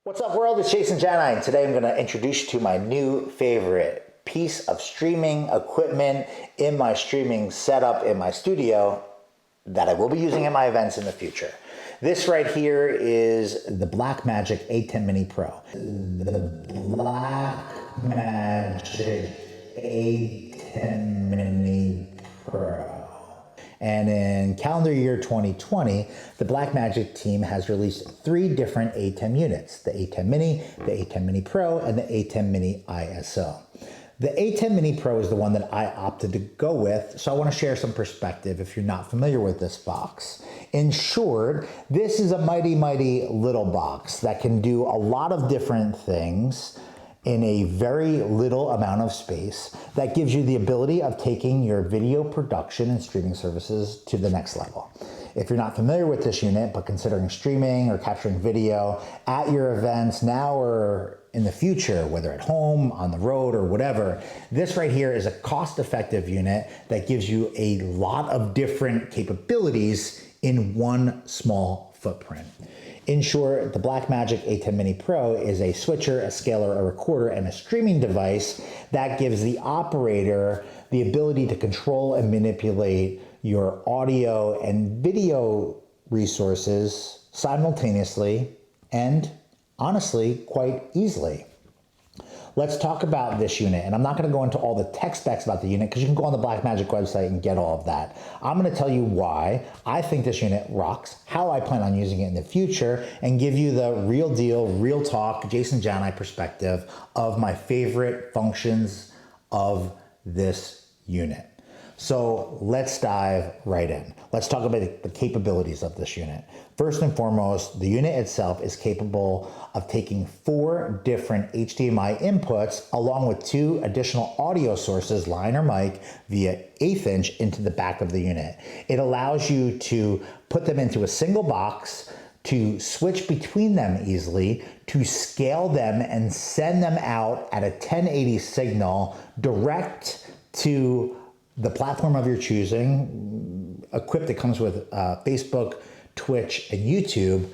What's up world, it's Jason Jani, and today I'm going to introduce you to my new favorite piece of streaming equipment in my streaming setup in my studio that I will be using in my events in the future. This right here is the Blackmagic Atem Mini Pro. The Blackmagic Atem Mini Pro. And in calendar year 2020, the Blackmagic team has released 3 different Atem units: the Atem Mini, the Atem Mini Pro, and the Atem Mini ISO. The Atem Mini Pro is the one that I opted to go with, so I want to share some perspective if you're not familiar with this box. In short, this is a mighty, mighty little box that can do a lot of different things in a very little amount of space that gives you the ability of taking your video production and streaming services to the next level. If you're not familiar with this unit, but considering streaming or capturing video at your events now or in the future, whether at home, on the road, or whatever, this right here is a cost-effective unit that gives you a lot of different capabilities in one small footprint. In short, the Blackmagic Atem Mini Pro is a switcher, a scaler, a recorder, and a streaming device that gives the operator the ability to control and manipulate your audio and video resources simultaneously and honestly quite easily. Let's talk about this unit, and I'm not going to go into all the tech specs about the unit because you can go on the Blackmagic website and get all of that. I'm going to tell you why I think this unit rocks, how I plan on using it in the future, and give you the real deal, real talk, Jason Jani perspective of my favorite functions of this unit. So let's dive right in. Let's talk about the capabilities of this unit. First and foremost, the unit itself is capable of taking 4 different HDMI inputs along with 2 additional audio sources, line or mic, via 1/8 inch into the back of the unit. It allows you to put them into a single box, to switch between them easily, to scale them and send them out at a 1080 signal direct to the platform of your choosing, equipped. It comes with Facebook, Twitch, and YouTube.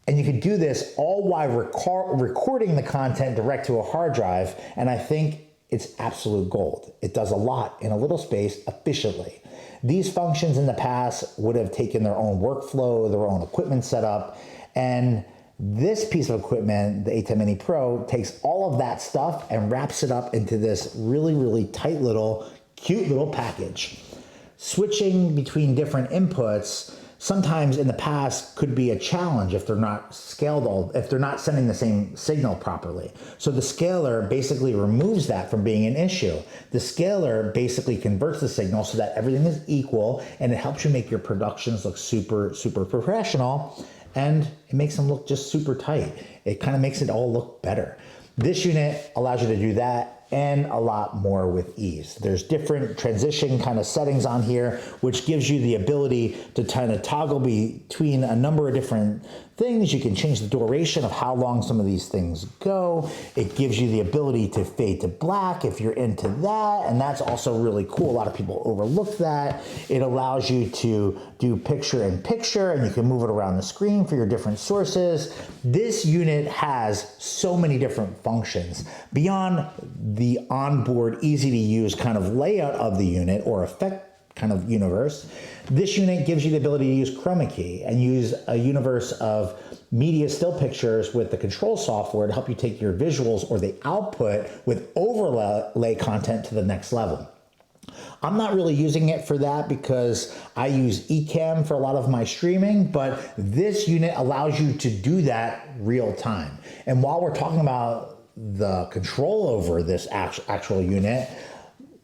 And you can do this all while recording the content direct to a hard drive. And I think it's absolute gold. It does a lot in a little space efficiently. These functions in the past would have taken their own workflow, their own equipment setup. And this piece of equipment, the Atem Mini Pro, takes all of that stuff and wraps it up into this really, really tight little, cute little package. Switching between different inputs sometimes in the past could be a challenge if they're not scaled, if they're not sending the same signal properly. So the scaler basically removes that from being an issue. The scaler basically converts the signal so that everything is equal, and it helps you make your productions look super, super professional, and it makes them look just super tight. It kind of makes it all look better. This unit allows you to do that and a lot more with ease. There's different transition kind of settings on here, which gives you the ability to kind of toggle between a number of different things. You can change the duration of how long some of these things go. It gives you the ability to fade to black if you're into that, and that's also really cool. A lot of people overlook that. It allows you to do picture in picture, and you can move it around the screen for your different sources. This unit has so many different functions beyond the onboard, easy to use kind of layout of the unit or effect kind of universe. This unit gives you the ability to use chroma key and use a universe of media still pictures with the control software to help you take your visuals or the output with overlay content to the next level. I'm not really using it for that because I use Ecamm for a lot of my streaming, but this unit allows you to do that real time. And while we're talking about the control over this actual unit,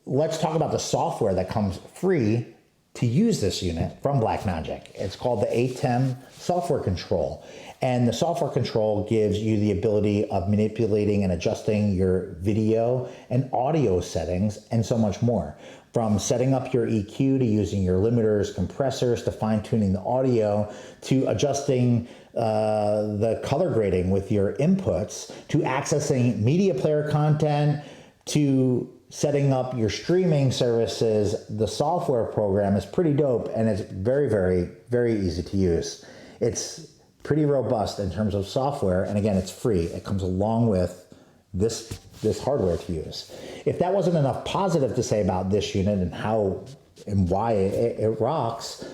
let's talk about the software that comes free to use this unit from Blackmagic. It's called the Atem Software Control. And the software control gives you the ability of manipulating and adjusting your video and audio settings and so much more. From setting up your EQ to using your limiters, compressors, to fine-tuning the audio, to adjusting the color grading with your inputs, to accessing media player content, to setting up your streaming services. The software program is pretty dope, and it's very, very, very easy to use. It's pretty robust in terms of software. And again, it's free. It comes along with this hardware to use. If that wasn't enough positive to say about this unit and how and why it rocks,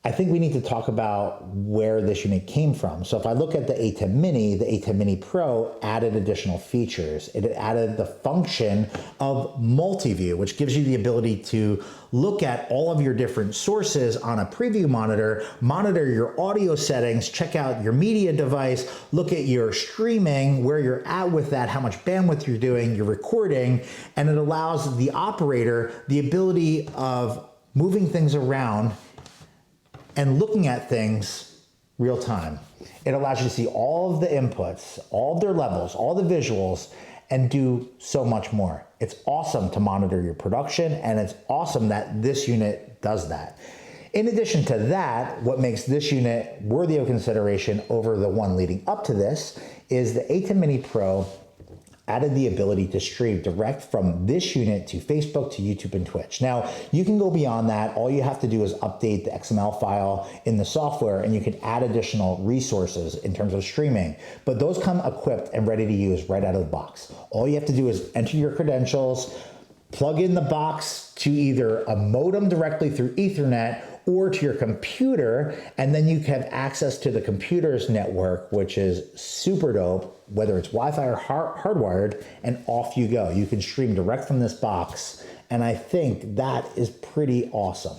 I think we need to talk about where this unit came from. So if I look at the Atem Mini, the Atem Mini Pro added additional features. It added the function of multi-view, which gives you the ability to look at all of your different sources on a preview monitor, monitor your audio settings, check out your media device, look at your streaming, where you're at with that, how much bandwidth you're doing, your recording, and it allows the operator the ability of moving things around and looking at things real time. It allows you to see all of the inputs, all of their levels, all the visuals, and do so much more. It's awesome to monitor your production, and it's awesome that this unit does that. In addition to that, what makes this unit worthy of consideration over the one leading up to this is the Atem Mini Pro added the ability to stream direct from this unit to Facebook, to YouTube, and Twitch. Now, you can go beyond that. All you have to do is update the XML file in the software, and you can add additional resources in terms of streaming. But those come equipped and ready to use right out of the box. All you have to do is enter your credentials, plug in the box to either a modem directly through Ethernet or to your computer, and then you have access to the computer's network, which is super dope, whether it's Wi-Fi or hardwired, and off you go. You can stream direct from this box, and I think that is pretty awesome.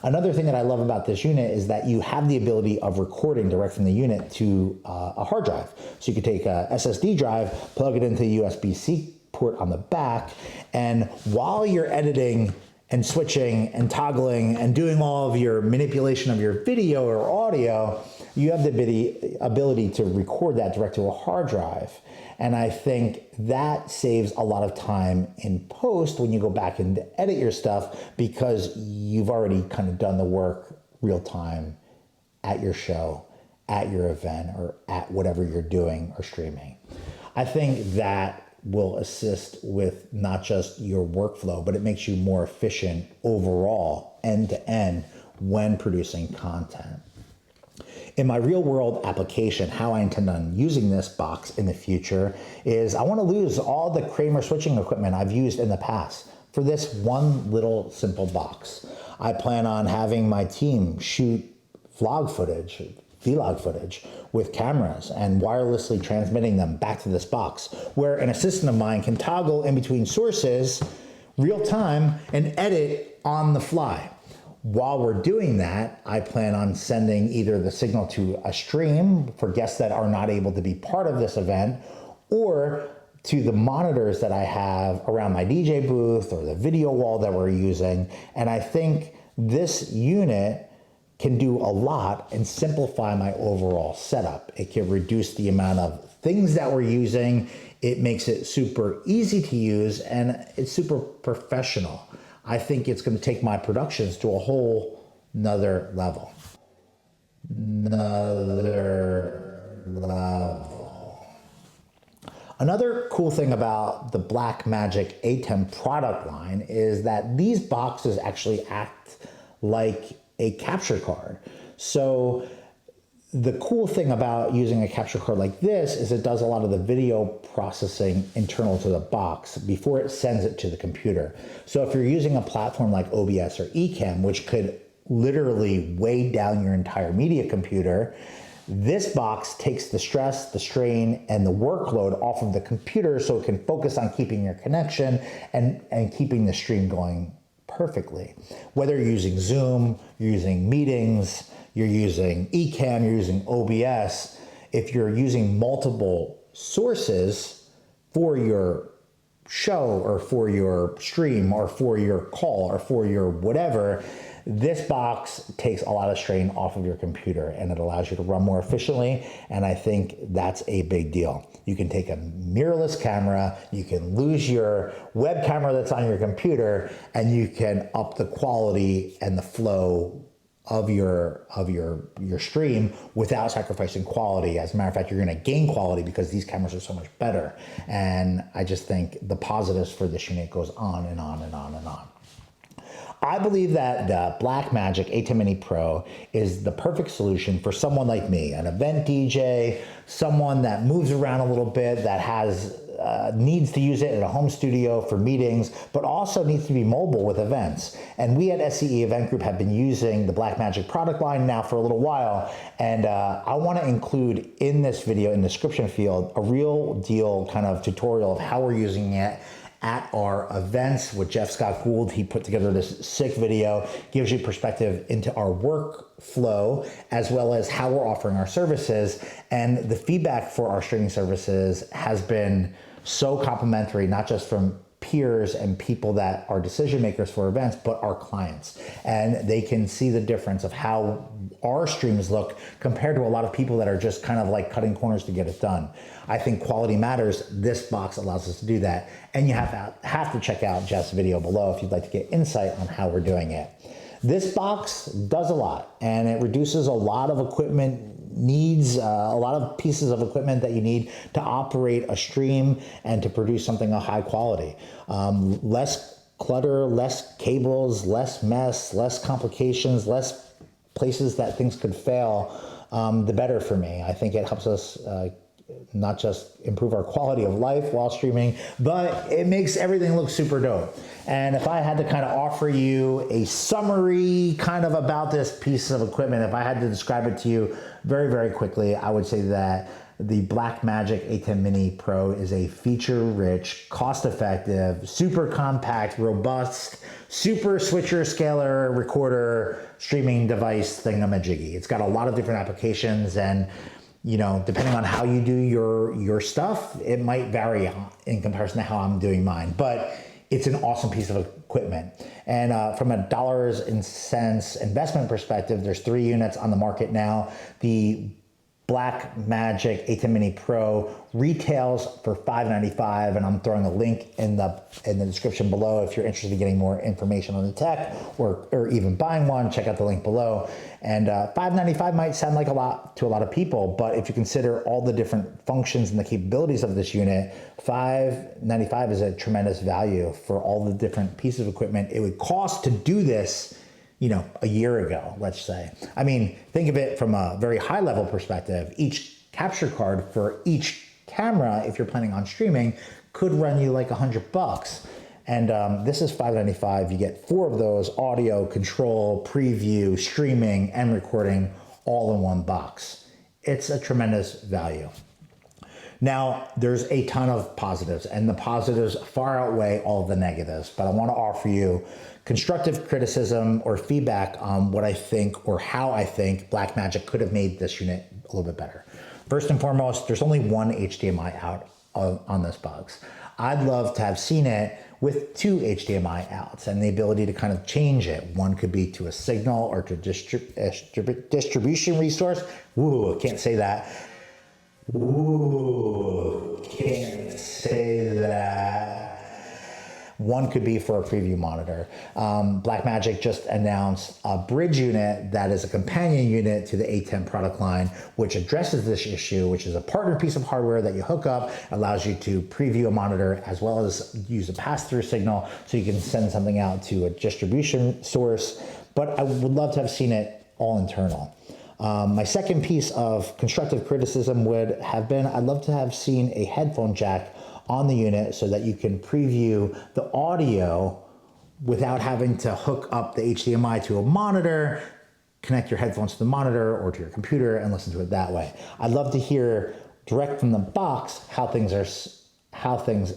Another thing that I love about this unit is that you have the ability of recording direct from the unit to a hard drive. So you could take a SSD drive, plug it into a USB-C port on the back, and while you're editing and switching and toggling and doing all of your manipulation of your video or audio, you have the ability to record that direct to a hard drive. And I think that saves a lot of time in post when you go back and edit your stuff, because you've already kind of done the work real time at your show, at your event, or at whatever you're doing or streaming. I think that will assist with not just your workflow, but it makes you more efficient overall, end to end, when producing content. In my real world application, how I intend on using this box in the future is I want to lose all the Kramer switching equipment I've used in the past for this one little simple box. I plan on having my team shoot vlog footage with cameras and wirelessly transmitting them back to this box, where an assistant of mine can toggle in between sources real time and edit on the fly. While we're doing that, I plan on sending either the signal to a stream for guests that are not able to be part of this event, or to the monitors that I have around my DJ booth or the video wall that we're using. And I think this unit can do a lot and simplify my overall setup. It can reduce the amount of things that we're using. It makes it super easy to use, and it's super professional. I think it's going to take my productions to a whole nother level. Another cool thing about the Blackmagic Atem product line is that these boxes actually act like a capture card. So the cool thing about using a capture card like this is it does a lot of the video processing internal to the box before it sends it to the computer. So if you're using a platform like OBS or Ecamm, which could literally weigh down your entire media computer, this box takes the stress, the strain, and the workload off of the computer, so it can focus on keeping your connection and keeping the stream going perfectly. Whether you're using Zoom, you're using meetings, you're using Ecamm, you're using OBS, if you're using multiple sources for your show or for your stream or for your call or for your whatever, this box takes a lot of strain off of your computer, and it allows you to run more efficiently, and I think that's a big deal. You can take a mirrorless camera, you can lose your web camera that's on your computer, and you can up the quality and the flow of your stream without sacrificing quality. As a matter of fact, you're going to gain quality because these cameras are so much better. And I just think the positives for this unit goes on and on and on and on. I believe that the Blackmagic Atem Mini Pro is the perfect solution for someone like me, an event DJ, someone that moves around a little bit, that has needs to use it in a home studio for meetings, but also needs to be mobile with events. And we at SCE Event Group have been using the Blackmagic product line now for a little while. And I want to include in this video, in the description field, a real deal kind of tutorial of how we're using it at our events with Jeff Scott Gould. He put together this sick video, gives you perspective into our workflow, as well as how we're offering our services. And the feedback for our streaming services has been so complimentary, not just from peers and people that are decision makers for events, but our clients. And they can see the difference of how our streams look compared to a lot of people that are just kind of like cutting corners to get it done. I think quality matters. This box allows us to do that. And you have to check out Jeff's video below if you'd like to get insight on how we're doing it. This box does a lot, and it reduces a lot of equipment needs, a lot of pieces of equipment that you need to operate a stream and to produce something of high quality. Less clutter, less cables, less mess, less complications, less places that things could fail, the better for me. I think it helps us not just improve our quality of life while streaming, but it makes everything look super dope. And if I had to kind of offer you a summary kind of about this piece of equipment, if I had to describe it to you very, very quickly, I would say that the Blackmagic Atem Mini Pro is a feature-rich, cost-effective, super compact, robust, super switcher, scaler, recorder, streaming device thingamajiggy. It's got a lot of different applications, and you know, depending on how you do your stuff, it might vary in comparison to how I'm doing mine, but it's an awesome piece of equipment. And from a dollars and cents investment perspective, there's 3 units on the market now. The Blackmagic Atem Mini Pro retails for $595, and I'm throwing a link in the description below if you're interested in getting more information on the tech or even buying one. Check out the link below. And $595 might sound like a lot to a lot of people, but if you consider all the different functions and the capabilities of this unit, $595 is a tremendous value for all the different pieces of equipment it would cost to do this, you know, a year ago, let's say. I mean, think of it from a very high level perspective. Each capture card for each camera, if you're planning on streaming, could run you like $100. And this is $595. You get 4 of those: audio, control, preview, streaming, and recording, all in one box. It's a tremendous value. Now, there's a ton of positives, and the positives far outweigh all of the negatives, but I want to offer you constructive criticism or feedback on what I think or how I think Blackmagic could have made this unit a little bit better. First and foremost, there's only one HDMI out on this box. I'd love to have seen it with 2 HDMI outs and the ability to kind of change it. One could be to a signal or to distribution resource. Ooh, can't say that. Ooh, can't say that. One could be for a preview monitor. Blackmagic just announced a bridge unit that is a companion unit to the Atem product line, which addresses this issue, which is a partner piece of hardware that you hook up, allows you to preview a monitor as well as use a pass-through signal so you can send something out to a distribution source. But I would love to have seen it all internal. My second piece of constructive criticism would have been, I'd love to have seen a headphone jack on the unit so that you can preview the audio without having to hook up the HDMI to a monitor, connect your headphones to the monitor or to your computer and listen to it that way. I'd love to hear direct from the box how things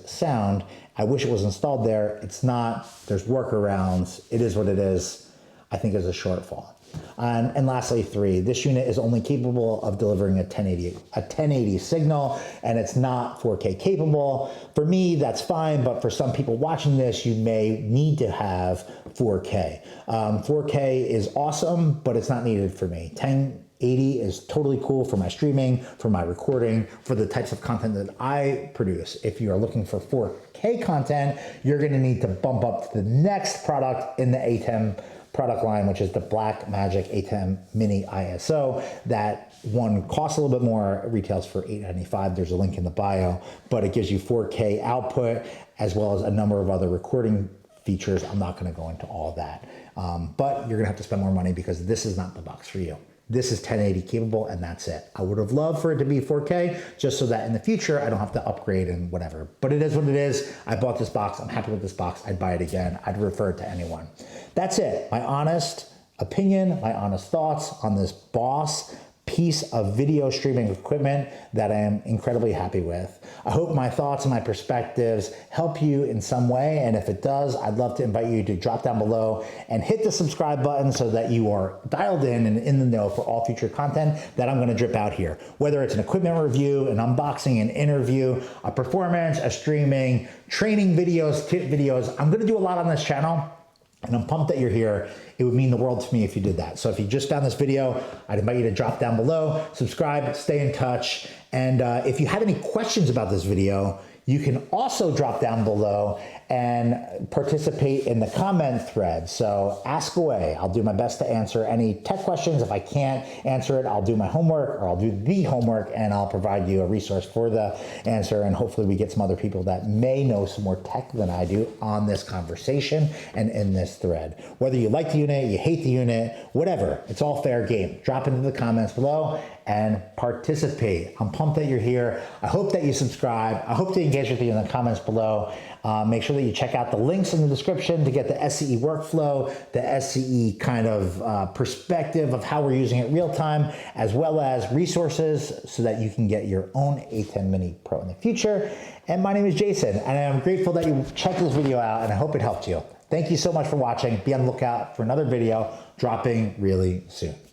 sound. I wish it was installed there. It's not. There's workarounds. It is what it is. I think it's a shortfall. And lastly, 3, this unit is only capable of delivering a 1080 signal, and it's not 4K capable. For me, that's fine, but for some people watching this, you may need to have 4K. 4K is awesome, but it's not needed for me. 1080 is totally cool for my streaming, for my recording, for the types of content that I produce. If you are looking for 4K content, you're gonna need to bump up to the next product in the Atem product line, which is the Blackmagic Atem Mini ISO. That one costs a little bit more, it retails for $895. There's a link in the bio, but it gives you 4K output as well as a number of other recording features. I'm not going to go into all that. But you're going to have to spend more money because this is not the box for you. This is 1080 capable and that's it. I would have loved for it to be 4K just so that in the future I don't have to upgrade and whatever. But it is what it is. I bought this box. I'm happy with this box. I'd buy it again. I'd refer it to anyone. That's it. My honest opinion, my honest thoughts on this Boss piece of video streaming equipment that I am incredibly happy with. I hope my thoughts and my perspectives help you in some way, and if it does, I'd love to invite you to drop down below and hit the subscribe button so that you are dialed in and in the know for all future content that I'm going to drip out here. Whether it's an equipment review, an unboxing, an interview, a performance, a streaming, training videos, tip videos, I'm going to do a lot on this channel. And I'm pumped that you're here. It would mean the world to me if you did that. So if you just found this video, I'd invite you to drop down below, subscribe, stay in touch. And if you have any questions about this video, you can also drop down below and participate in the comment thread. So ask away. I'll do my best to answer any tech questions. If I can't answer it, I'll do my homework, or I'll do the homework, and I'll provide you a resource for the answer. And hopefully we get some other people that may know some more tech than I do on this conversation and in this thread. Whether you like the unit, you hate the unit, whatever, it's all fair game. Drop into the comments below and participate. I'm pumped that you're here. I hope that you subscribe. I hope to engage with you in the comments below. Make sure that you check out the links in the description to get the SCE workflow, the SCE kind of perspective of how we're using it real time, as well as resources so that you can get your own Atem Mini Pro in the future. And my name is Jason, and I'm grateful that you checked this video out, and I hope it helped you. Thank you so much for watching. Be on the lookout for another video dropping really soon.